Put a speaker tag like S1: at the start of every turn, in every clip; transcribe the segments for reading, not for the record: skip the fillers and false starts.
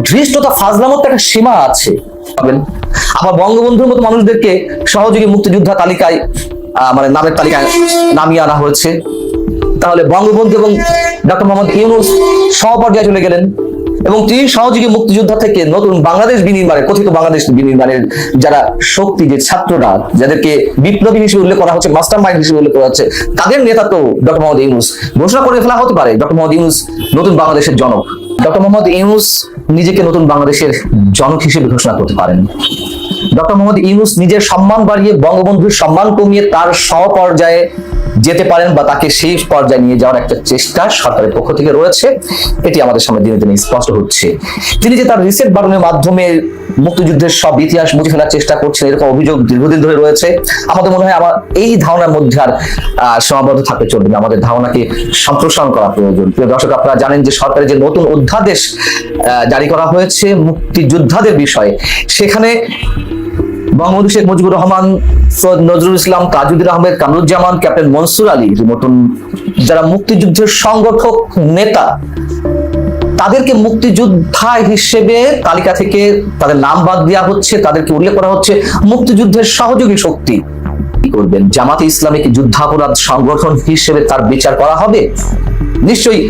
S1: ধৃষ্টতা ফাজলামত একটা সীমা আছে পাবেন। আবার বঙ্গবন্ধুর মতো মানুষদেরকে সহযোগী মুক্তিযোদ্ধা তালিকায় মানে নামের তালিকায় নামিয়ে আনা হয়েছে। তাহলে বঙ্গবন্ধু এবং ডক্টর মোহাম্মদ ইউনূস সহপর্যায়ে চলে গেলেন এবং তিনি সহযোগী মুক্তিযোদ্ধা থেকে নতুন বাংলাদেশ বিনির্মাণের, কথিত বাংলাদেশ বিনির্মাণের যারা শক্তি, যে ছাত্ররা যাদেরকে বিপ্লবী হিসেবে উল্লেখ করা হচ্ছে, মাস্টার মাইন্ড হিসেবে উল্লেখ করা হচ্ছে, তাদের নেতা তো ডক্টর মোহাম্মদ ইউনূস। ঘোষণা করে ফেলা হতে পারে ডক্টর মোহাম্মদ ইউনূস নতুন বাংলাদেশের জনক। ডক্টর মোহাম্মদ ইউনূস নিজেকে নতুন বাংলাদেশের জনক হিসেবে ঘোষণা করতে পারেন। ডক্টর মোহাম্মদ ইউনূস নিজের সম্মান বাড়িয়ে বঙ্গবন্ধুর সম্মান কমিয়ে তার সহপর্যায়ে যেতে পারেন বা তাকে সেই পর্যায়ে নিয়ে যাওয়ার একটা চেষ্টা সরকারের পক্ষ থেকে রয়েছে। এটি আমাদের সামনে দিনে দিনে স্পষ্ট হচ্ছে। তিনি যে তার রিসেট বাটনের মাধ্যমে মুক্তিযুদ্ধের সব ইতিহাস মুছে ফেলার চেষ্টা করছেন, এরকম অভিযোগ দীর্ঘদিন ধরে রয়েছে। আমাদের মনে হয় আমার এই ধারণার মধ্যে আর সীমাবদ্ধ থাকতে চলবে না, আমাদের ধারণাকে সম্প্রসারণ করা প্রয়োজন। প্রিয় দর্শক, আপনারা জানেন যে সরকারের যে নতুন অধ্যাদেশ জারি করা হয়েছে মুক্তিযোদ্ধাদের বিষয়ে, সেখানে বঙ্গবন্ধু শেখ মুজিবুর রহমান, সৈয়দ নজরুল ইসলাম, তাজউদ্দিন আহমেদ, কামরুজ্জামান, ক্যাপ্টেন মনসুর আলীর মতন যারা মুক্তিযুদ্ধের সংগঠক নেতা, তাদেরকে মুক্তিযোদ্ধা হিসেবে তালিকা থেকে তাদের নাম বাদ দেওয়া হচ্ছে, তাদেরকে উল্লেখ করা হচ্ছে মুক্তিযুদ্ধের সহযোগী শক্তি। কি করবেন? জামাতে ইসলামীকে যুদ্ধাপরাধ সংগঠন হিসেবে তার বিচার করা হবে? নিশ্চয়ই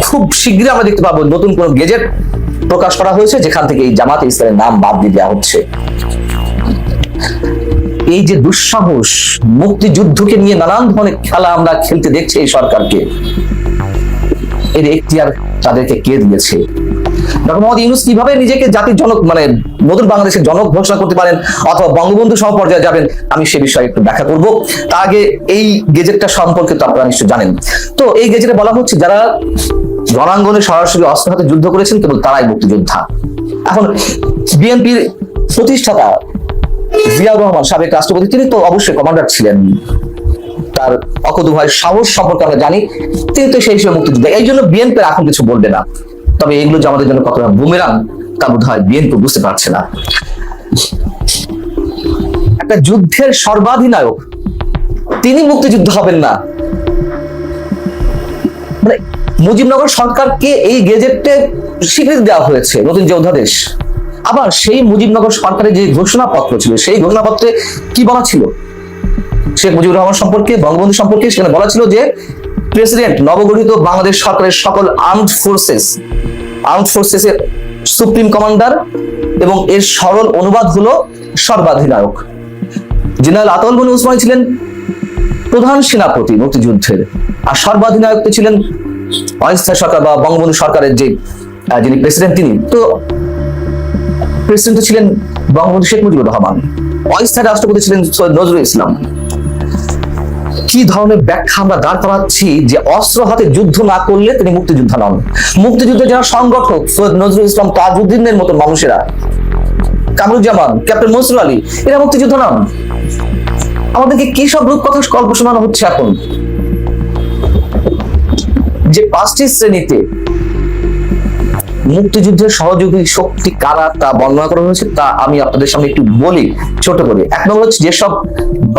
S1: খুব শীঘ্রই আমরা দেখতে পাবো নতুন কোন গেজেট প্রকাশ করা হয়েছে যেখান থেকে এই জামাতে ইসলামের নাম বাদ দিয়ে দেওয়া হচ্ছে। এই যে দুঃসাহস, মুক্তিযুদ্ধকে নিয়ে নানান ধরনের খেলা আমরা খেলতে দেখছি এই সরকারকে, এর এখতিয়ার তাদেরকে কে দিয়েছে? ডক্টর মোহাম্মদ ইউনূস কিভাবে নিজেকে জাতির জনক, মানে নতুন বাংলাদেশের জনক ঘোষণা করতে পারেন অথবা বঙ্গবন্ধু সহপর্যায়ে যাবেন, আমি সে বিষয়ে একটু ব্যাখ্যা করব। তার আগে এই গেজেটটা সম্পর্কে তো আপনারা নিশ্চয় জানেন। তো এই গেজেটে বলা হচ্ছে যারা রণাঙ্গনে সরাসরি অস্ত্র হাতে যুদ্ধ করেছেন কেবল তারাই মুক্তিযোদ্ধা। এখন বিএনপির প্রতিষ্ঠাতা জিয়াউর রহমান, সাবেক রাষ্ট্রপতি, তিনি তো অবশ্যই কমান্ডার ছিলেন, তার অকুতোভয় সাহস সম্পর্কে আমরা জানি, তিনি তো সেই হিসেবে মুক্তিযোদ্ধা। এই জন্য বিএনপি এখন কিছু বলবে না। তবে এগুলো যে আমাদের জন্য কতটা বুমেরাং তা বোধ হয় বিএনপি বুঝতে পারছে না। একটা যুদ্ধের সর্বাধিনায়ক তিনি মুক্তিযুদ্ধ হবেন না, মানে মুজিবনগর সরকারকে এই গেজেটে স্বীকৃতি দেওয়া হয়েছে নতুন যে অধ্যাদেশ। আবার সেই মুজিবনগর সরকারের যে ঘোষণাপত্র ছিল, সেই ঘোষণাপত্রে কি বলা ছিল শেখ মুজিবুর রহমান সম্পর্কে, বঙ্গবন্ধু সম্পর্কে? সেখানে বলা ছিল যে প্রেসিডেন্ট নবগঠিত বাংলাদেশ সরকারের সকল আর্মড ফোর্সেসের সুপ্রিম কমান্ডার, এবং এর সরল অনুবাদ হলো সর্বাধিনায়ক। জেনারেল আতাউল গনি ওসমানী ছিলেন প্রধান সেনাপতি মুক্তিযুদ্ধের, আর সর্বাধিনায়ক ছিলেন অস্থায়ী সরকার বা বঙ্গবন্ধু সরকারের যে যিনি প্রেসিডেন্ট, তিনি তো প্রেসিডেন্ট ছিলেন বঙ্গবন্ধু শেখ মুজিবুর রহমান, অস্থায়ী রাষ্ট্রপতি ছিলেন সৈয়দ নজরুল ইসলাম। কি ধরনের ব্যাখ্যা আমরা দাঁড় করাচ্ছি যে অস্ত্র হাতে যুদ্ধ না করলে তিনি মুক্তিযোদ্ধা নন? মুক্তিযুদ্ধের যারা সংগঠক সৈয়দ নজরুল ইসলাম, তাজউদ্দিনের মতো মানুষেরা, কামরুজ্জামান, ক্যাপ্টেন মনসুর আলী, এরা মুক্তিযোদ্ধা নন? আমাদেরকে কি সব রূপকথা গল্প শোনানো হচ্ছে এখন? যে 5টি শ্রেণীতে মুক্তিযুদ্ধের সহযোগী শক্তি কারা তা বর্ণনা করা হয়েছে, তা আমি আপনাদের সামনে একটু বলি ছোট করে। 1 নম্বর হচ্ছে যেসব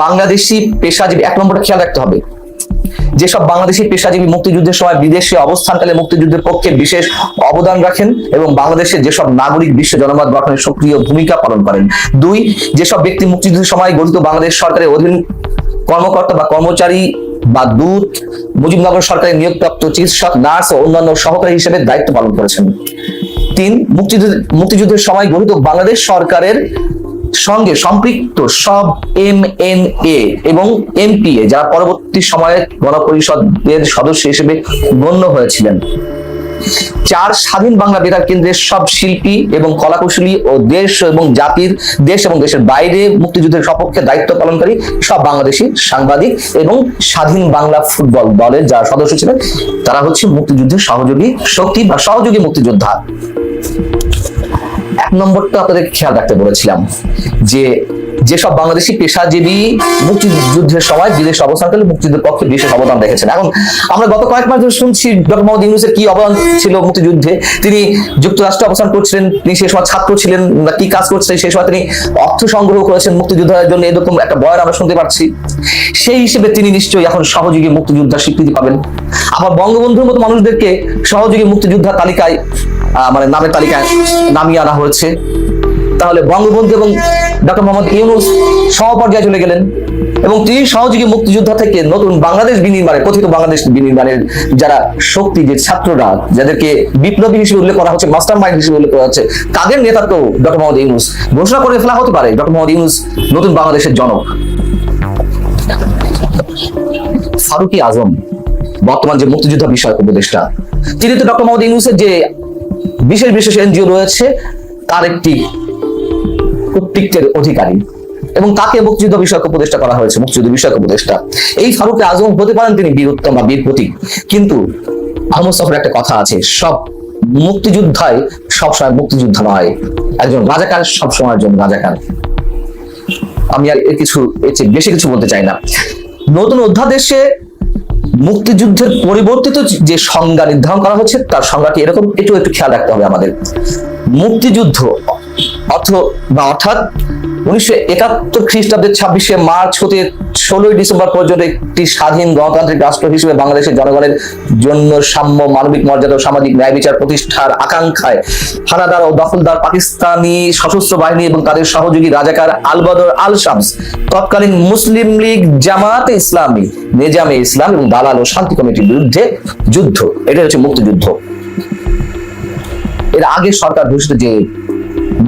S1: বাংলাদেশি পেশাজীবী, 1 নম্বরটা খেয়াল রাখতে হবে, যেসব বাংলাদেশি পেশাজীবী মুক্তিযুদ্ধের সময় বিদেশে অবস্থানকালে মুক্তিযুদ্ধের পক্ষে বিশেষ অবদান রাখেন এবং বাংলাদেশের যেসব নাগরিক বিশ্ব জনমত গঠনে সক্রিয় ভূমিকা পালন করেন। 2, যেসব ব্যক্তি মুক্তিযুদ্ধের সময় গঠিত বাংলাদেশ সরকারের অধীন কর্মকর্তা বা কর্মচারী বা দূত, মুজিবনগর সরকারের নিয়োগপ্রাপ্ত চিকিৎসক, নার্স ও অন্যান্য সহকারী হিসেবে দায়িত্ব পালন করেছেন। 3, মুক্তিযুদ্ধের সময় গঠিত বাংলাদেশ সরকারের সঙ্গে সম্পৃক্ত সব MNA এবং MPA যারা পরবর্তী সময়ে গণপরিষদের সদস্য হিসেবে গণ্য হয়েছিলেন। 4, স্বাধীন বাংলা বেতার কেন্দ্রের সব শিল্পী এবং কলাকুশলী ও দেশ এবং দেশের বাইরে মুক্তিযুদ্ধের সপক্ষে দায়িত্ব পালনকারী সব বাংলাদেশি সাংবাদিক এবং স্বাধীন বাংলা ফুটবল দলের যারা সদস্য ছিলেন, তারা হচ্ছে মুক্তিযুদ্ধের সহযোগী শক্তি বা সহযোগী মুক্তিযোদ্ধা। 1 নম্বরটা আপনাদের খেয়াল রাখতে বলেছিলাম যে যেসব বাংলাদেশি পেশাজীবী মুক্তিযুদ্ধের সময় বিদেশে অবস্থানকালে মুক্তিযুদ্ধের পক্ষে বিশেষ অবদান রেখেছেন। এখন আমরা গত কয়েক মাস ধরে শুনছি ডক্টর মোহাম্মদ ইউনূসের কি অবদান ছিল মুক্তিযুদ্ধে। তিনি যুক্তরাষ্ট্রে অবস্থান করছিলেন, তিনি সেই সময় ছাত্র ছিলেন না কি কাজ করছিলেন, সেই সময় তিনি অর্থ সংগ্রহ করেছেন মুক্তিযোদ্ধাদের জন্য, এরকম একটা বয়ান আমরা শুনতে পাচ্ছি। সেই হিসেবে তিনি নিশ্চয়ই এখন সহযোগী মুক্তিযোদ্ধার স্বীকৃতি পাবেন। আবার বঙ্গবন্ধুর মতো মানুষদেরকে সহযোগী মুক্তিযোদ্ধা তালিকায় মানে নামের তালিকায় নামিয়ে আনা হয়েছে, তাহলে বঙ্গবন্ধু এবং ডক্টর মোহাম্মদ ইউনূস সমপর্যায়ে চলে গেলেন এবং তিনি সহযোগী মুক্তিযোদ্ধা থেকে নতুন বাংলাদেশ বিনির্মাণে, কথিত বাংলাদেশ বিনির্মাণের যারা শক্তি, যে ছাত্ররা যাদেরকে বিপ্লবী হিসেবে উল্লেখ করা হচ্ছে, মাস্টার মাইন্ড হিসেবে উল্লেখ করা হচ্ছে, তাদের নেতা তো ডক্টর মোহাম্মদ ইউনূস। ঘোষণা করে ফেলা হতে পারে ডক্টর মোহাম্মদ ইউনূস নতুন বাংলাদেশের জনক। ফারুক আজম বর্তমান যে মুক্তিযোদ্ধা বিষয়ক উপদেষ্টা, তিনি তো ডক্টর মোহাম্মদ ইউনূসের যে বিশেষ বিশেষ এনজিও রয়েছে তার একটি কর্তৃত্বের অধিকারী এবং তাকে মুক্তিযুদ্ধ বিষয়ক উপদেষ্টা করা হয়েছে, মুক্তিযুদ্ধ বিষয়ক উপদেষ্টা। এই ফারুক আজম হতে পারেন তিনি বীর উত্তম বা বীর প্রতীক, কিন্তু আহমদ সফরের একটা কথা আছে, সব মুক্তিযোদ্ধাই সবসময় মুক্তিযোদ্ধা নয়, একজন রাজাকার সবসময় একজন রাজাকার। আমি আর এর চেয়ে বেশি কিছু বলতে চাই না। নতুন অধ্যাদেশে মুক্তিযুদ্ধের পরিবর্তিত যে সংজ্ঞা নির্ধারণ করা হচ্ছে তার সংজ্ঞাটি এরকম, একটু খেয়াল রাখতে হবে আমাদের। মুক্তিযুদ্ধ অর্থাৎ 1971 খ্রিস্টাব্দের 26শে মার্চ হতে 16ই ডিসেম্বর পর্যন্ত একটি স্বাধীন গণতান্ত্রিক রাষ্ট্র হিসেবে বাংলাদেশের জনগণের জন্য সাম্য, মানবিক মর্যাদা ও সামাজিক ন্যায় বিচার প্রতিষ্ঠার আকাঙ্ক্ষায় হানাদার ও দখলদার পাকিস্তানি সশস্ত্র বাহিনী এবং তাদের সহযোগী রাজাকার আল বদর আল শামস, তৎকালীন মুসলিম লীগ, জামায়াতে ইসলামী, নেজামে ইসলাম এবং দালাল ও শান্তি কমিটির বিরুদ্ধে যুদ্ধ, এটা হচ্ছে মুক্তিযুদ্ধ। এর আগে সরকার ঘোষিত যে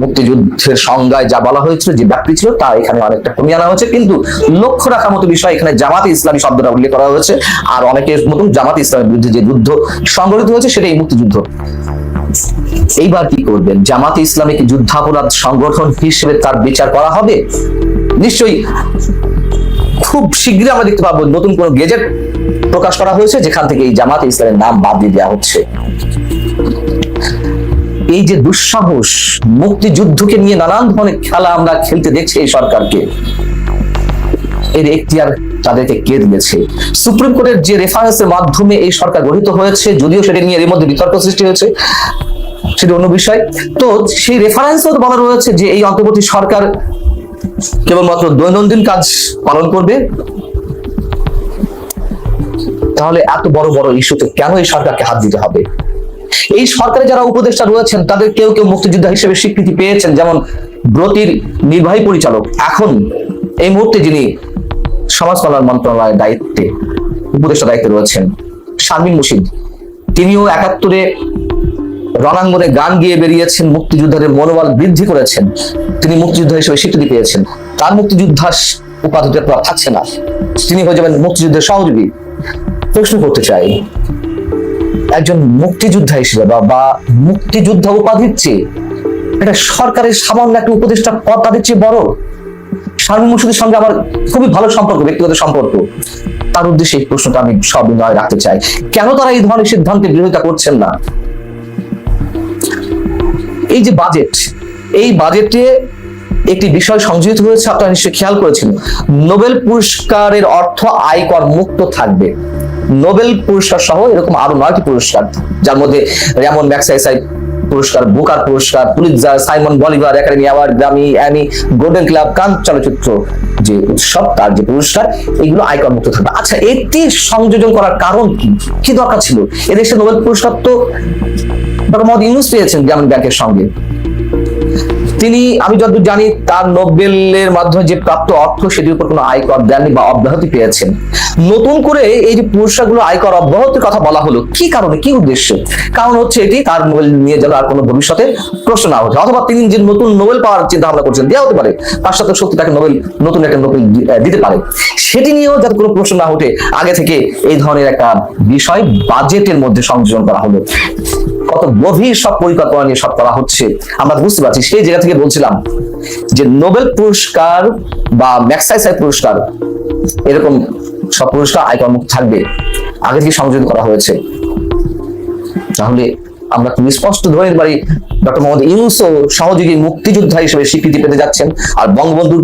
S1: মুক্তিযুদ্ধের সংজ্ঞায় যা বলা হয়েছিল, যে ব্যাপ্তি ছিল, তা এখানে অনেকটা কমিয়ে আনা হয়েছে। কিন্তু লক্ষ্য রাখার মতো বিষয়, এখানে জামাতে ইসলামী শব্দটা উল্লেখ করা হয়েছে, আর অনেকের মতন জামাতে ইসলামের বিরুদ্ধে যে যুদ্ধ সংগঠিত হয়েছে সেটাই মুক্তিযুদ্ধ। এইবার কি করবেন? জামাতে ইসলামী কি যুদ্ধাপরাধ সংগঠন হিসেবে তার বিচার করা হবে? নিশ্চয়ই খুব শীঘ্রই আমরা দেখতে পাবো নতুন কোন গেজেট প্রকাশ করা হয়েছে যেখান থেকে এই জামাতে ইসলামের নাম বাদ দিয়ে দেওয়া হচ্ছে। এই যে দুঃসাহস, মুক্তিযুদ্ধকে নিয়ে নানান ধরনের খেলা আমরা খেলতে দেখছি এই সরকারকে, এর এখতিয়ার তাদেরকে কে দিয়েছে? সুপ্রিম কোর্টের যে রেফারেন্সের মাধ্যমে এই সরকার গঠিত হয়েছে, যদিও সেটা নিয়ে এর মধ্যে বিতর্ক সৃষ্টি হয়েছে, সেটা অন্য বিষয়। তো সেই রেফারেন্সও বলা রয়েছে যে এই অন্তর্বর্তী সরকার কেবলমাত্র দৈনন্দিন কাজ পালন করবে। তাহলে এত বড় বড় ইস্যুতে কেন এই সরকারকে হাত দিতে হবে? এই সরকারে যারা উপদেষ্টা রয়েছেন তাদের কেউ কেউ মুক্তিযোদ্ধা হিসেবে স্বীকৃতি পেয়েছেন, যেমন ব্রতির নির্বাহী পরিচালক, এখন এই মুহূর্তে যিনি সমাজ কল্যাণ মন্ত্রণালয়ের দায়িত্বে, উপদেষ্টা দায়িত্বে রয়েছেন, শারমিন মুর্শিদ, তিনিও 71-এ রণাঙ্গনে গান গিয়ে বেরিয়েছেন, মুক্তিযোদ্ধাদের মনোবল বৃদ্ধি করেছেন, তিনি মুক্তিযোদ্ধা হিসেবে স্বীকৃতি পেয়েছেন। তার মুক্তিযোদ্ধা উপাধিতে থাকছে না, তিনি হয়ে যাবেন মুক্তিযুদ্ধের সহযোগী। প্রশ্ন করতে চাই, একজন মুক্তিযোদ্ধা হিসেবে বা মুক্তিযোদ্ধা উপাধির চেয়ে এটা সরকারের সামান্য একটা উপদেষ্টা পদ তাদের চেয়ে বড়? শারমিন মুর্শিদের সঙ্গে আমার খুবই ভালো সম্পর্ক, ব্যক্তিগত সম্পর্ক। তার উদ্দেশ্যে এই প্রশ্নটা আমি সবিনয় রাখতে চাই, কেন তারা এই ধরনের সিদ্ধান্তের বিরোধিতা করছেন না? এই যে বাজেট, এই বাজেটে একটি বিষয় সংযোজিত হয়েছে, আপনারা নিশ্চয়ই খেয়াল করেছেন, নোবেল পুরস্কারের অর্থ আয়কর মুক্ত থাকবে। নোবেল পুরস্কার সহ এরকম আরো 9টি পুরস্কার, যার মধ্যে রেমন ম্যাগসাইসাই পুরস্কার, বুকার পুরস্কার, Pulitzer, Simon Bolivar, Academy Award, Grammy, Emmy, Golden Globe, Cannes চলচ্চিত্র যে উৎসব, তার যে পুরস্কার, এগুলো আয়কর মুক্ত থাকবে। আচ্ছা, এটি সংযোজন করার কারণ কি? কি দরকার ছিল? এদেশে নোবেল পুরস্কার তো ডক্টর মোহাম্মদ ইউনূস পেয়েছেন গ্রামীণ ব্যাংকের সঙ্গে। তিনি, আমি যতদূর জানি, তার নোবেলের মাধ্যমে যে প্রাপ্ত অর্থ সেটির উপর কোনো আয়কর দেননি বা অব্যাহতি পেয়েছেন। নতুন করে এই যে পুরস্কারগুলো আয়কর অব্যাহতির কথা বলা হলো, কি কারণে, কি উদ্দেশ্যে? কারণ হচ্ছে এটি তার নোবেল নিয়ে যেন আর কোনো ভবিষ্যতে প্রশ্ন না ওঠে, অথবা তিনি যে নতুন নোবেল পাওয়ার চিন্তা ভাবনা করছেন, দেওয়া হতে পারে, পাশ্চাত্য শক্তি তাকে নোবেল, নতুন একটা নোবেল দিতে পারে, সেটি নিয়েও যাতে কোনো প্রশ্ন না ওঠে আগে থেকে এই ধরনের একটা বিষয় বাজেটের মধ্যে সংযোজন করা হলো। কত গভীর সব পরিকল্পনা নিয়ে সব করা হচ্ছে আমরা বুঝতে পারছি। সেই জায়গা থেকে বলছিলাম যে নোবেল পুরস্কার বা ম্যাগসাইসাই পুরস্কার, এরকম সব পুরস্কার আয়কর মুক্ত থাকবে, আগে থেকে সংযোজন করা হয়েছে। তাহলে আমরা খুব স্পষ্ট ধরে নিতে পারি ডক্টর মোহাম্মদ ইউনূসও সহযোগী মুক্তিযোদ্ধা হিসেবে স্বীকৃতি পেতে যাচ্ছেন, আর বঙ্গবন্ধুর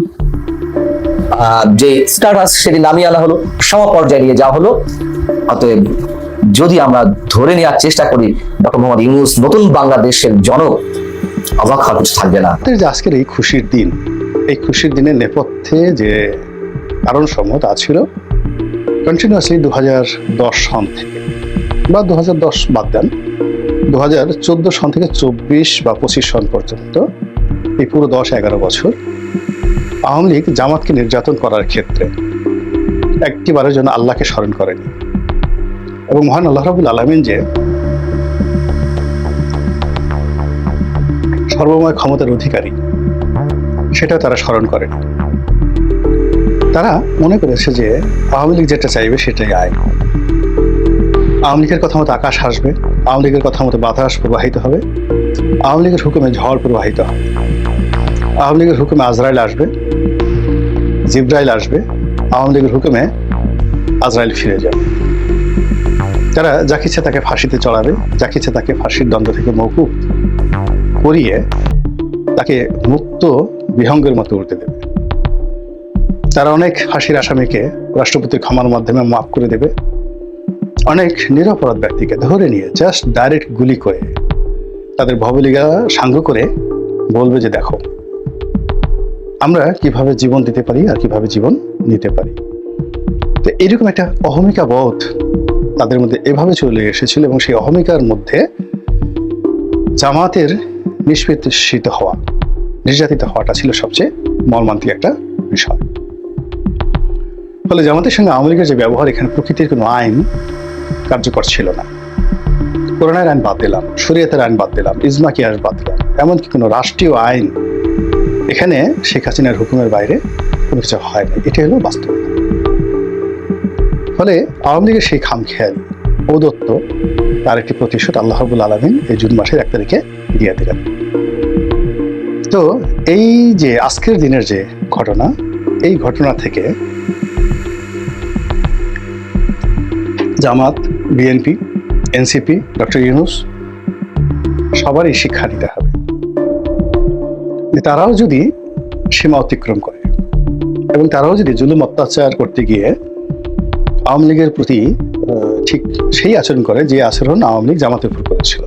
S1: যে স্ট্যাটাস সেটি নামিয়ে আনা হলো, সমপর্যায়ে নিয়ে যাওয়া হলো। অতএব যদি আমরা ধরে নেওয়ার চেষ্টা করি ডক্টর মোহাম্মদ ইউনূস নতুন বাংলাদেশের জনক, অবাক হওয়ার কিছু থাকবে না।
S2: আজকের এই খুশির দিন, এই খুশির দিনের নেপথ্যে যে কারণ সমূহ তা ছিল কন্টিনিউয়াসলি 2010 সন থেকে, বা 2010 বাদ দেন, 2014 সন থেকে 24 বা 25 সন পর্যন্ত এই পুরো 10-11 বছর আওয়ামী লীগ জামাতকে নির্যাতন করার ক্ষেত্রে একটিবারের জন্য আল্লাহকে স্মরণ করেনি। এবং মহান আল্লাহ রাব্বুল আলামিন যে সর্বময় ক্ষমতার অধিকারী, সেটাও তারা স্মরণ করেনি। তারা মনে করেছে যে আওয়ামী লীগ যেটা চাইবে সেটাই আইন। আওয়ামী লীগের কথা মতো আকাশ আসবে, আওয়ামী লীগের কথা মতো বাতাস প্রবাহিত হবে, আওয়ামী লীগের হুকুমে ঝড় প্রবাহিত হবে, আওয়ামী লীগের হুকুমে আজরাইল আসবে, জিব্রাইল আসবে, আওয়ামী লীগের হুকুমে আজরাইল ফিরে যাবে। তারা যাকে ইচ্ছে তাকে ফাঁসিতে চড়াবে, যাকে ইচ্ছে তাকে ফাঁসির দণ্ড থেকে মওকুফ করিয়ে তাকে মুক্ত বিহঙ্গের মতো উল্টে দেবে। তারা অনেক ফাঁসির আসামিকে রাষ্ট্রপতির ক্ষমার মাধ্যমে মাফ করে দেবে, অনেক নিরপরাধ ব্যক্তিকে ধরে নিয়ে জাস্ট ডাইরেক্ট গুলি করে তাদের ভবলিগা সাঙ্গ করে বলবে যে দেখো আমরা কিভাবে জীবন দিতে পারি আর কিভাবে জীবন নিতে পারি। তো এরকম একটা অহমিকা বোধ তাদের মধ্যে এভাবে চলে এসেছিল, এবং সেই অহমিকার মধ্যে জামাতের নিষ্পেষিত হওয়া, নির্যাতিত হওয়াটা ছিল সবচেয়ে মর্মান্তিক একটা বিষয়। ফলে জামাতের সঙ্গে আওয়ামী লীগের যে ব্যবহার, এখানে প্রকৃতির কোনো আইন কার্যকর ছিল না। কোরআনের আইন বাদ দিলাম, শরীয়তের আইন বাদ দিলাম, ইজমা কিয়াস বাদ দিলাম, এমনকি কোনো রাষ্ট্রীয় আইন এখানে শেখ হাসিনার হুকুমের বাইরে কোনো কিছু হয় না। এটা হলো বাস্তবতা। ফলে আওয়ামী লীগের সেই খামখেয়ালি ঔদত্ত তার একটি প্রতিশোধ আল্লাহ রাব্বুল আলামিন এই জুন মাসের 1 তারিখে দিয়ে দিলেন। তো এই যে আজকের দিনের যে ঘটনা, এই ঘটনা থেকে জামাত, বিএনপি, এনসিপি, ডক্টর ইউনূস সবারই শিক্ষা নিতে হবে। তারাও যদি সীমা অতিক্রম করে এবং তারাও যদি জুলুম অত্যাচার করতে গিয়ে আওয়ামী লীগের প্রতি ঠিক সেই আচরণ করে যে আচরণ আওয়ামী লীগ জামাতের উপর করেছিল।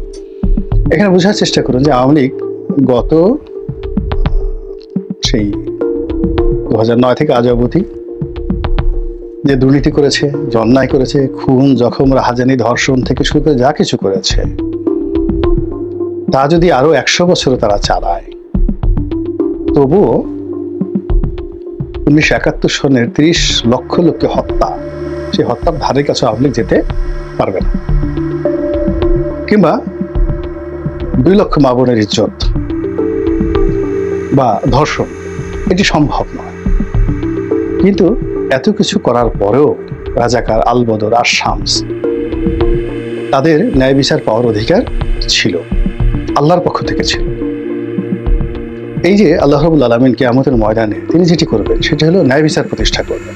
S2: এখানে বোঝার চেষ্টা করুন যে আওয়ামী লীগ গত সেই 2009 থেকে আজ অবধি যে দুর্নীতি করেছে, যে অন্যায় করেছে, খুন, জখম, রাহাজানি, ধর্ষণ থেকে শুরু করে যা কিছু করেছে, তা যদি আরো 100 বছরও তারা চালায়, তবুও 1971 সনের 30 লক্ষ লোককে হত্যা, সেই হত্যার ধারে কাছে আওয়ামী লীগ যেতে পারবে না। কিংবা 2 লক্ষ মা বোনের ইজ্জত বা ধর্ষণ, এটি সম্ভব নয়। কিন্তু এত কিছু করার পরেও রাজাকার, আলবদর আর শামস তাদের ন্যায় বিচার পাওয়ার অধিকার ছিল, আল্লাহর পক্ষ থেকে ছিল। এই যে আল্লাহ রাব্বুল আলামিন কিয়ামতের ময়দানে তিনি যেটি করবেন সেটি হলো ন্যায় বিচার প্রতিষ্ঠা করবেন।